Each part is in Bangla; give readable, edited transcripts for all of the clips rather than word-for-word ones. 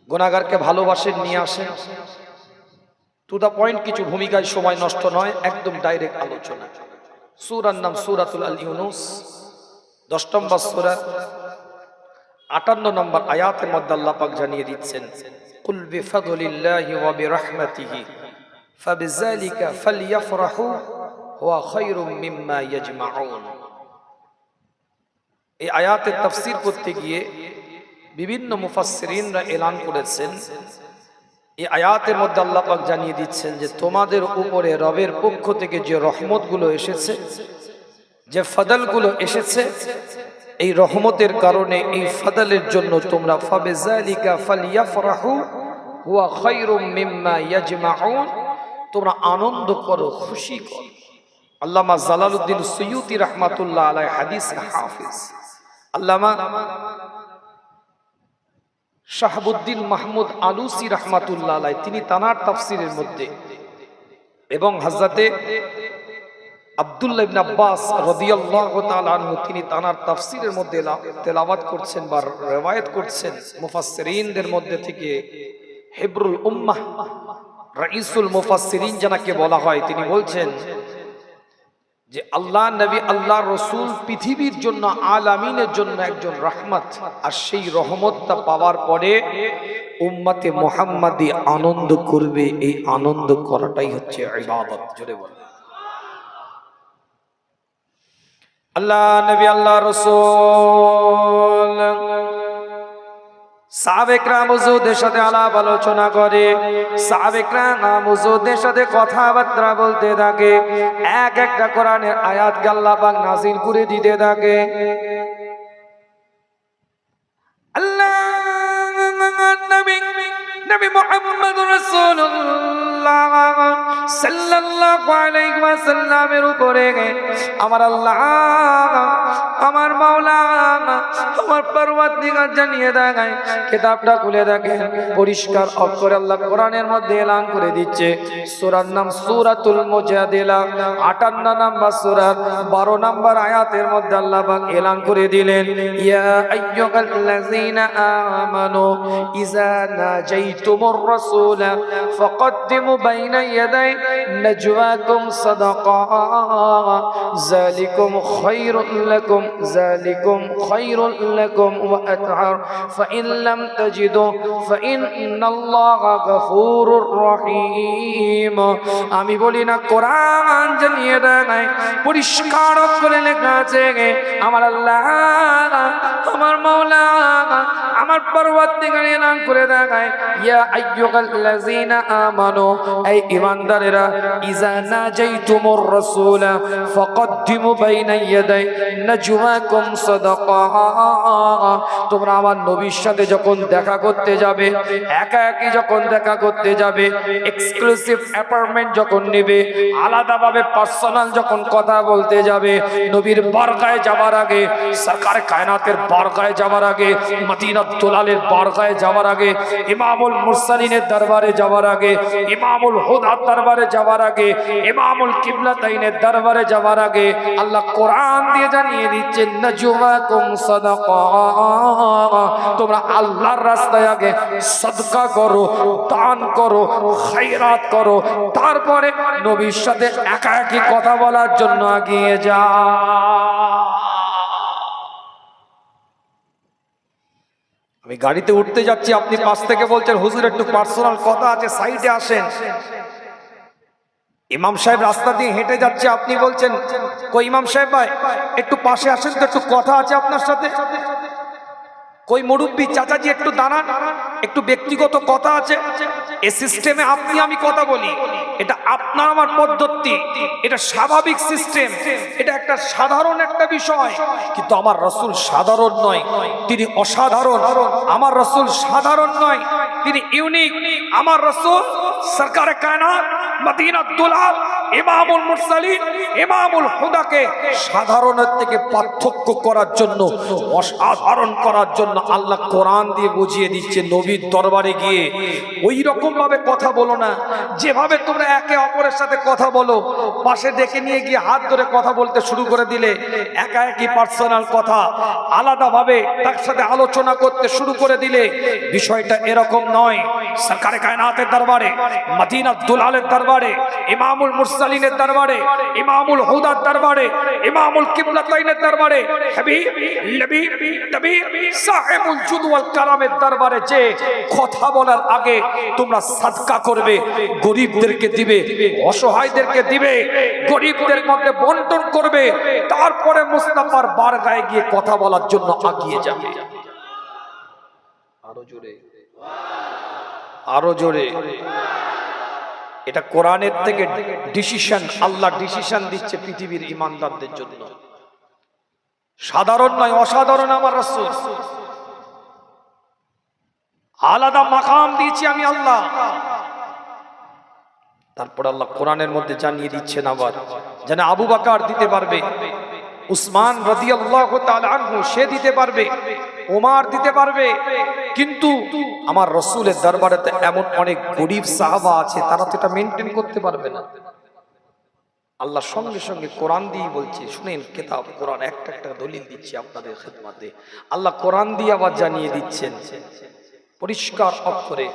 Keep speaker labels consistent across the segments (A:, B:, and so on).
A: গুনাহগারকে ভালোবাসেন, নিয়ে আসেন। টু দা পয়েন্ট, কিছু ভূমিকায় সময় নষ্ট নয়, একদম ডাইরেক্ট আলোচনা। সূরার নাম সূরাতুল আল ইউনুস, 10 নম্বর সূরা, 58 নম্বর আয়াতের মধ্যে আল্লাহ পাক জানিয়ে দিচ্ছেন, কুল বিফাদলিল্লাহি ওয়া বিরহমাতিহি ফাবিযালিকা ফালইফরাহু হুয়া খায়রুম মিম্মা ইয়াজমাউন। এই আয়াতের তাফসীর করতে গিয়ে বিভিন্ন মুফাসসিরিনরা এলান করেছেন, এই আয়াতের মধ্যে আল্লাহ পাক জানিয়ে দিচ্ছেন যে তোমাদের উপরে রবের পক্ষ থেকে যে রহমতগুলো এসেছে, যে ফদলগুলো এসেছে, এই রহমতের কারণে, এই ফদলের জন্য তোমরা ফাবিযালিকা ফালইফরাহু হুয়া খায়রুম মিম্মা ইয়াজমাউন, তোমরা আনন্দ করো, খুশি করো। আল্লামা জালালউদ্দিন সুয়ুতি রাহমাতুল্লাহ আলাইহি হাদিসের হাফেজ, আল্লামা শাহাবুদ্দিন মাহমুদ আলুসি রাহমাতুল্লাহ আলাইহি, তিনি তানার তাফসীরের মধ্যে, এবং হযরতে আব্দুল্লাহ ইবনে আব্বাস রাদিয়াল্লাহু তাআলা আনহু, তিনি তানার তাফসীরের মধ্যে তেলাওয়াত করছেন বা রওয়ায়াত করছেন মুফাসসিরিনদের মধ্যে থেকে। হিবরুল উম্মাহ, রাইসুল মুফাসসিরিন যাকে বলা হয়, তিনি বলছেন যে আল্লাহ নবী, আল্লাহ রসুল পৃথিবীর জন্য, আলামিনের জন্য একজন রহমত, আর সেই রহমতটা পাওয়ার পরে উম্মতে মুহাম্মাদি আনন্দ করবে। এই আনন্দ করাটাই হচ্ছে ইবাদত। জোরে বলেন আল্লাহ নবী, আল্লাহ রসুল। সাহাবেকরাম হুজুরদের সাথে আলাপ আলোচনা করে, সাহাবেকরাম হুজুরদের সাথে কথাবার্তা বলতে থাকে, এক একটা কোরআনের আয়াতকে আল্লাহ পাক নাযিল করে দিতে থাকে। আল্লাহ নবী মুহাম্মদুর রাসূলুল্লাহ সাল্লাল্লাহু আলাইহি ওয়াসাল্লামের উপরে আমার আল্লাহ, আমার মাওলা, আমার পরওয়ারদিগার জানিয়ে দেয়, কিতাবটা খুলে দেখেন, পরিষ্কার অক্ষরে আল্লাহ কোরআনের মধ্যে এলান করে দিচ্ছে। সূরার নাম সূরাতুল মুজাদিলা, 58 নম্বর সূরা, 12 নম্বর আয়াতের মধ্যে আল্লাহ পাক এলান করে দিলেন, ইয়া আইয়ুহাল্লাযীনা আমানু ইযা নাজাইতুমুর রাসূলা ফাকদ্দিমু বাইনা ইয়াদাই নাজওয়াকুম সাদাকা যালিকুম খায়রুল লাকুম, যালিকুম খায়রুল লাকুম ওয়া আতহার ফাইন লাম তাজিদু ফাইন্নাল্লাহা গফুরুর রহিম। আমি বলি না, কোরআন জানিয়ে দেয়, পরিষ্কার করে লেখা আছে, আমার আল্লাহ, আমার মাওলা, আমার পরওয়ারদিগার এলান করে দেখায়, ইয়া আইয়ুহাল্লাযীনা আমানু, এই ঈমানদারেরা, ইযা নাজাইতুমুর রাসূলা ফাকদ্দিমু বাইনা ইয়াদাই নাজওয়াকুম সাদাকা, তোমরা আমার নবীর সাথে যখন দেখা করতে যাবে, একা একই যখন দেখা করতে যাবে, এক্সক্লুসিভ অ্যাপার্টমেন্ট যখন নেবে, আলাদাভাবে পার্সোনাল যখন কথা বলতে যাবে, নবীর বারগায়ে যাওয়ার আগে, সরকার কায়নাতের বারগায়ে যাওয়ার আগে, মদিনাত দুলালের বারগায়ে যাওয়ার আগে, ইমামুল মুরসালিনের দরবারে যাওয়ার আগে, ইমামুল হুদার দরবারে যাওয়ার আগে, ইমামুল কিবলাতাইনের দরবারে যাওয়ার আগে আল্লাহ কোরআন দিয়ে জানিয়ে দিচ্ছেন, নাজওয়াকুম সাদাকা, তোমরা আল্লাহর রাস্তায় আগে সাদকা করো, দান করো, খায়রাত করো, তারপরে নবীর সাথে একা একই কথা বলার জন্য এগিয়ে যাও। আমি গাড়িতে উঠতে যাচ্ছি, আপনি পাশ থেকে বলছেন, হুজুর একটু পার্সোনাল কথা আছে, সাইডে আসেন। ইমাম সাহেব রাস্তা দিয়ে হেঁটে যাচ্ছে, আপনি বলছেন, কই ইমাম সাহেব ভাই একটু পাশে আসেন তো, একটু কথা আছে আপনার সাথে। কই মুরব্বি চাচাজি একটু দাঁড়ান, একটু ব্যক্তিগত কথা আছে। এই সিস্টেমে আপনি আমি কথা বলি, এটা আপনার আমার পদ্ধতি, এটা স্বাভাবিক সিস্টেম, এটা একটা সাধারণ একটা বিষয়। কিন্তু আমার রাসূল সাধারণ নয়, তিনি অসাধারণ। আমার রাসূল সাধারণ নয়, তিনি ইউনিক। আমার রাসূল সরকারে কায়নাত, মদিনাত দুলাল,
B: ইমামুল মুরসালিন ইমামুল হুদাকে সাধারণের থেকে পার্থক্য করার জন্য, অসাধারণ করার জন্য আল্লাহ কোরআন দিয়ে বুঝিয়ে দিচ্ছে। নবীর দরবারে গিয়ে ওই রকম ভাবে কথা বলো না যেভাবে তোমরা একে অপরের সাথে কথা বলো। পাশে ডেকে নিয়ে গিয়ে হাত ধরে কথা বলতে শুরু করে দিলে, একা একই পার্সোনাল কথা আলাদাভাবে তার সাথে আলোচনা করতে শুরু করে দিলে, বিষয়টা এরকম নয়। সরকারে কায়নাতের দরবারে, মদিনাতুল দুলালের দরবারে, ইমামুল মুরসালিনের দরবারে, ইমামুল হুদার দরবারে, ইমামুল কিবলাতাইনের দরবারে, হাবিব লবিব তবিব সাহেবুল জুদ ওয়াল কারামের দরবারে যে কথা বলার আগে তোমরা সাদকা করবে, গরিবদেরকে দিবে, অসহায়দেরকে দিবে, গরিবদের মধ্যে বন্টন করবে, তারপরে মুস্তাফার বারগায়ে গিয়ে কথা বলার জন্য আগিয়ে যাবে। আরো জোরে, আরো জোরে। এটা কোরআনের থেকে ডিসিশন, আল্লাহ ডিসিশন দিচ্ছে পৃথিবীর ইমানদারদের জন্য। সাধারণ নয়, অসাধারণ আমার রাসূল। আলাদা মাকাম দিয়েছি আমি আল্লাহ। তারপর আল্লাহ কোরআনের মধ্যে জানিয়ে দিচ্ছেন আবার, যেন আবু বকর দিতে পারবে, উসমান রাদিয়াল্লাহু তাআলা আনহু সে দিতে পারবে, ওমর দিতে পারবে, কিন্তু আমার রাসূলের দরবারে তো এমন অনেক গরীব সাহাবা আছে, তারা তো এটা মেইনটেইন করতে পারবে না। আল্লাহ সঙ্গে সঙ্গে কোরআন দিয়ে বলছে, শুনেন কিতাব কোরআন একটা একটা দলিল দিচ্ছি আপনাদের খিদমতে। আল্লাহ কোরআন দিয়ে আবার জানিয়ে দিচ্ছেন পরিষ্কার অক্ষরে,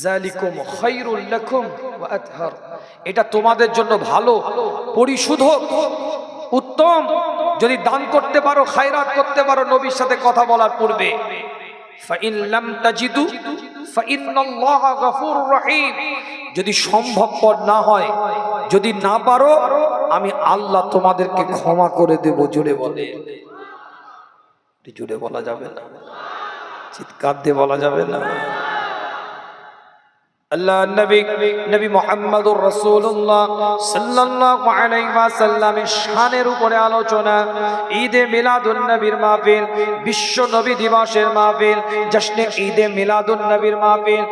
B: যালিকুম খায়রুল লাকুম ওয়া আতহার, এটা তোমাদের জন্য ভালো, পরিশোধক, উত্তম। যদি দান করতে পারো, খায়রাত করতে পারো নবীর সাথে কথা বলার পূর্বে। ফাইন লাম তাজিদু ফাইন্নাল্লাহা গফুরুর রহিম, যদি সম্ভবপর না হয়, যদি না পারো, আমি আল্লাহ তোমাদেরকে ক্ষমা করে দেব। জোরে বলে, জোরে বলা যাবে না, চিৎকার দিয়ে বলা যাবে না। আল্লাহ নবী মুহাম্মদুর রাসূলুল্লাহ সাল্লাল্লাহু আলাইহি ওয়াসাল্লামের শানের উপরে আলোচনা। ঈদে মিলাদুন নবীর মাহফিল, বিশ্ব নবী দিবসের মাহফিল, জশ্নে ঈদে মিলাদুন নবীর মাহফিল,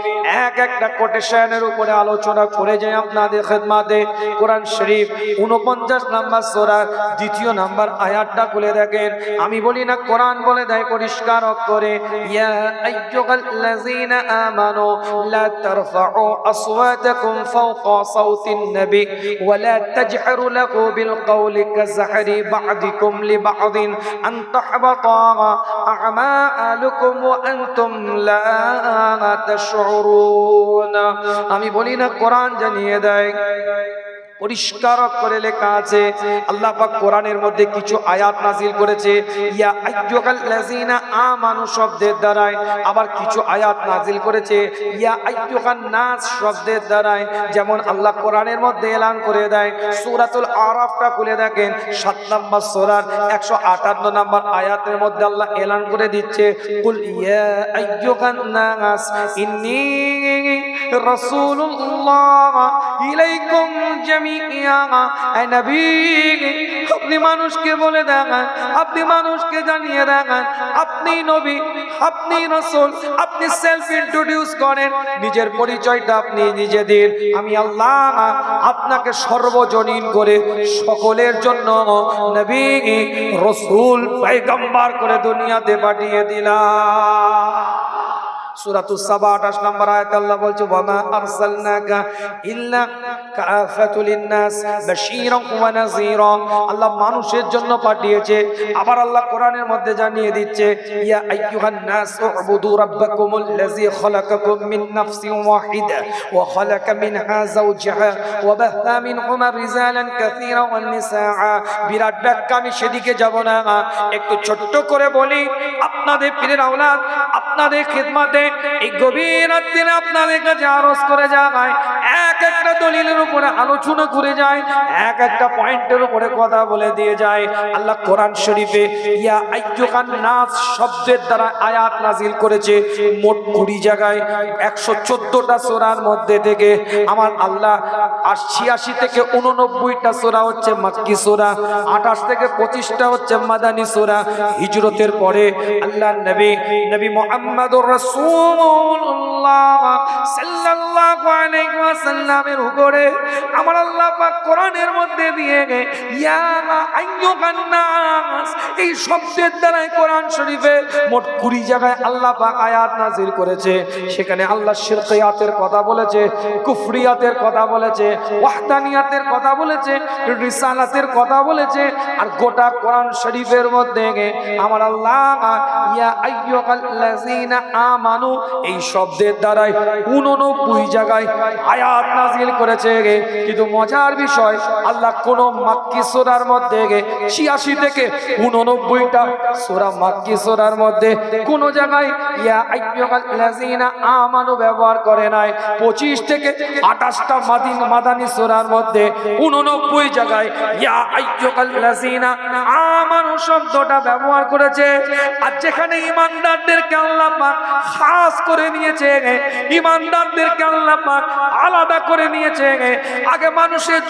B: এক একটা কোটেশনের উপরে আলোচনা করে যায় আপনাদের খিদমতে। কোরআন শরীফ 49 নম্বর সূরা 2 নম্বর আয়াতটা খুলে দেখেন। আমি বলি না, কোরআন বলে দেয় পরিষ্কার অক্ষরে, ইয়া আইয়ুহাল্লাযীনা আমানু লা তারফাউ أصواتكم فوق صوت النبي ولا تجهروا له بالقول كجهر بعضكم لبعض أن تحبط أعمالكم وأنتم لا تشعرون। আমি বলি না, কোরআন জানিয়ে দেয়, পরিষ্কার করে লেখা আছে। আল্লাহ পাক কোরআনের মধ্যে কিছু আয়াত নাজিল করেছে ইয়া আইয়ুহাল্লাযীনা আমানু শব্দের দ্বারায়, আবার কিছু আয়াত নাজিল করেছে ইয়া আইয়ুহান নাস শব্দের দ্বারায়। যেমন আল্লাহ কোরআনের মধ্যে এলান করে দেয়, সূরাতুল আরাফটা খুলে দেখেন, 7 নম্বর সূরার 158 নম্বর আয়াতের মধ্যে আল্লাহ এলান করে দিচ্ছে, কুল ইয়া আইয়ুহান নাস ইন্নী রাসূলুল্লাহ ইলাইকুম জামিআ। আপনি মানুষকে বলে দেখান, আপনি মানুষকে জানিয়ে দেখান, আপনি নবী, আপনি রাসূল, আপনি সেলফ ইন্ট্রোডিউস করেন, নিজের পরিচয়টা আপনি নিজে দিন। আমি আল্লাহ আপনাকে সর্বজনীন করে সকলের জন্য নবী, রাসূল, পয়গম্বর করে দুনিয়াতে পাঠিয়ে দিলাম। সূরাতুস সাবা 28 নম্বর আয়াতে আল্লাহ বলছে, ওয়ামা আরসালনাকা ইল্লা কাফাতুল লিন-নাস বাশীরান ওয়া নাযীরা। আল্লাহ মানুষের জন্য পাঠিয়েছে। আবার আল্লাহ কোরআনের মধ্যে জানিয়ে দিচ্ছে, ইয়া আইয়ুহান নাস উবুদু রাব্বাকুমুল্লাযী খালাকাকুম মিন নাফসিন ওয়াহিদা ওয়া খালাকা মিনহা যাওজাহা ওয়া বাথা মিনহুমা রিজালান কাসীরান ওয়ান নিসা। বিরাট ব্যাখ্যা, আমি সেদিকে যাব না, একটু ছোট্ট করে বলি। আপনাদের পীরের আওলাদ আপনাদের খিদমতে এই গভীর রাতে আপনাদের কাছে আরজ করে যায়, এক একটা দলিলের উপরে আলোচনা করে যায়, এক একটা পয়েন্টের উপরে কথা বলে দিয়ে যায়। আল্লাহ কোরআন শরীফে ইয়া আইয়ুহান নাস শব্দের দ্বারা আয়াত নাজিল করেছে মোট 20 জায়গায়, 114টা সূরার মধ্যে থেকে আমার আল্লাহ 86 থেকে 89টা সূরা হচ্ছে মাক্কি সূরা, 28 থেকে 25টা হচ্ছে মাদানী সূরা। হিজরতের পরে আল্লাহ নবী মুহাম্মদুর রাসূলুল্লাহ সাল্লাল্লাহু আলাইহি ওয়াসাল্লাম নামের উপরে আমার আল্লাহ পাক কোরআনের মধ্যে দিয়ে ইয়া আইয়ুহান নাস এই শব্দের দ্বারাই কোরআন শরীফে মোট 20 জায়গায় আল্লাহ পাক আয়াত নাযিল করেছে। সেখানে আল্লাহ শিরকিয়াতের কথা বলেছে, কুফরিয়াতের কথা বলেছে, ওয়াহদানিয়াতের কথা বলেছে, রিসালাতের কথা বলেছে। আর গোটা কোরআন শরীফের মধ্যে আমার আল্লাহ ইয়া আইয়ুহাল্লাযীনা আমানু এই শব্দের দ্বারাই 89 জায়গায় আয়াত নাযিল করেছে। কিন্তু মজার বিষয় আল্লাহ কোন মাক্কি সূরার মধ্যে 86 থেকে 89টা সূরা মাক্কি সূরার মধ্যে কোন জায়গায় ইয়া আইয়ুহাল্লাযীনা আমানু ব্যবহার করে নাই। 25 থেকে 28টা মাদানী সূরার মধ্যে 89 জায়গায় ইয়া আইয়ুহাল্লাযীনা আমানু শব্দটা ব্যবহার করেছে। আর যেখানে ঈমানদারদেরকে আল্লাহ পাক খাস করে নিয়েছে, ঈমানদারদেরকে আল্লাহ পাক আলাদা করে নিয়েছে। আগে মানুষের